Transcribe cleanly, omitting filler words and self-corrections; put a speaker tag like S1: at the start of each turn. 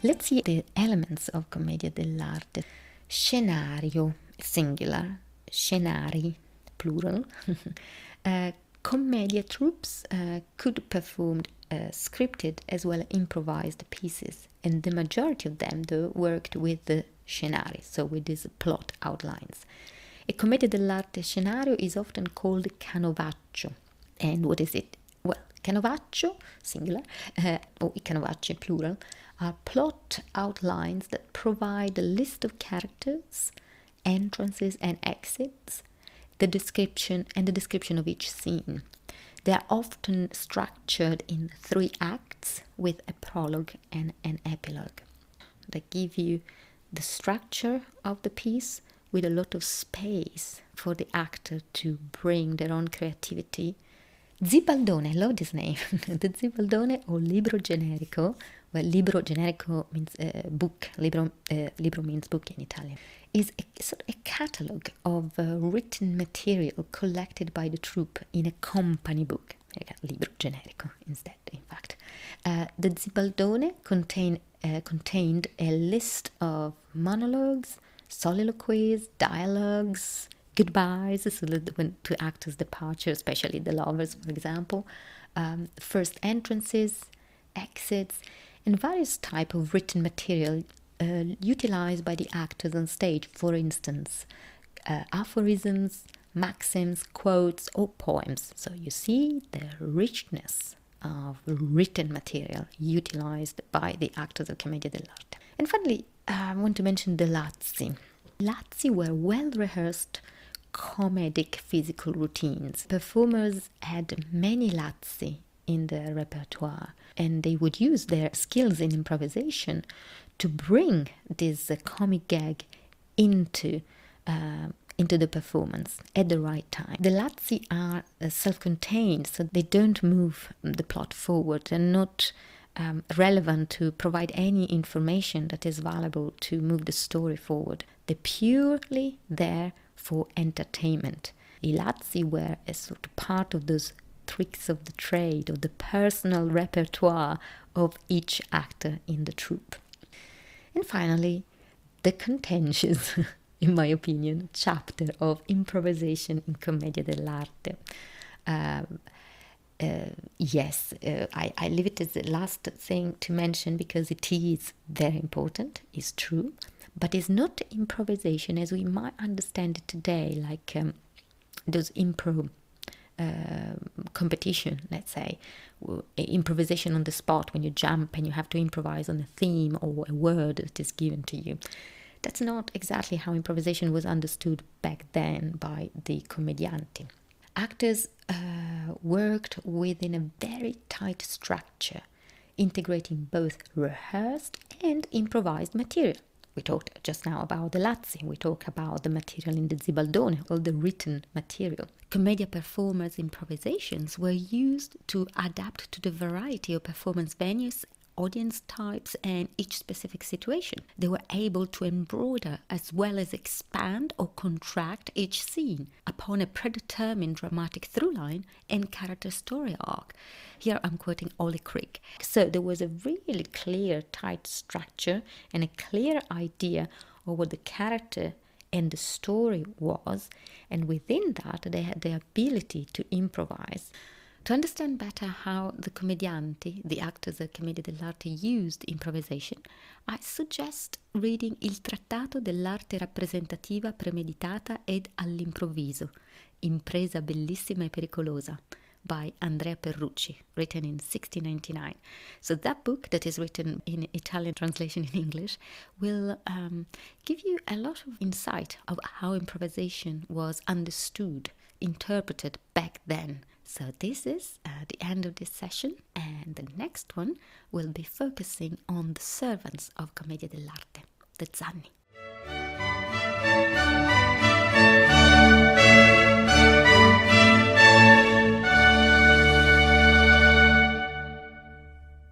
S1: Let's see the elements of Commedia dell'arte. Scenario, singular. Scenari, plural. Commedia troupes could perform scripted as well as improvised pieces, and the majority of them, though, worked with the scenari, so with these plot outlines. A Commedia dell'arte scenario is often called Canovaccio. And what is it? Well, Canovaccio, singular, or Canovacci, plural, are plot outlines that provide a list of characters, entrances and exits, the description of each scene. They are often structured in 3 acts with a prologue and an epilogue. They give you the structure of the piece with a lot of space for the actor to bring their own creativity. Zibaldone, I love this name. The Zibaldone or libro generico, well, libro generico means book, libro means book in Italian, is a catalogue of written material collected by the troupe in a company book, libro generico instead, in fact. The Zibaldone contained a list of monologues, soliloquies, dialogues, goodbyes, so to actors' departure, especially the lovers, for example, first entrances, exits, and various types of written material utilized by the actors on stage. For instance, aphorisms, maxims, quotes, or poems. So you see the richness of written material utilized by the actors of Commedia dell'arte. And finally, I want to mention the Lazzi. Lazzi were well-rehearsed comedic physical routines. Performers had many Lazzi in their repertoire, and they would use their skills in improvisation to bring this comic gag into the performance at the right time. The Lazzi are self-contained, so they don't move the plot forward and not relevant to provide any information that is valuable to move the story forward. They're purely there for entertainment. The Lazzi were a sort of part of those tricks of the trade, of the personal repertoire of each actor in the troupe. And finally, the contentious, in my opinion, chapter of improvisation in Commedia dell'arte. I leave it as the last thing to mention because it is very important, it's true, but it's not improvisation as we might understand it today, like those improv competition, let's say, improvisation on the spot when you jump and you have to improvise on a theme or a word that is given to you. That's not exactly how improvisation was understood back then by the commedianti. Actors worked within a very tight structure, integrating both rehearsed and improvised material. We talked just now about the Lazzi, we talked about the material in the Zibaldone, all the written material. Commedia performers' improvisations were used to adapt to the variety of performance venues, audience types, and each specific situation. They were able to embroider as well as expand or contract each scene upon a predetermined dramatic throughline and character story arc. Here I'm quoting Ole Crick. So there was a really clear, tight structure and a clear idea of what the character and the story was, and within that they had the ability to improvise. To understand better how the commedianti, the actors of Commedia dell'arte, used improvisation, I suggest reading Il Trattato dell'arte rappresentativa premeditata ed all'improvviso, impresa bellissima e pericolosa, by Andrea Perrucci, written in 1699. So that book, that is written in Italian translation in English, will give you a lot of insight of how improvisation was understood, interpreted back then. So this is the end of this session, and the next one will be focusing on the servants of Commedia dell'arte, the Zanni.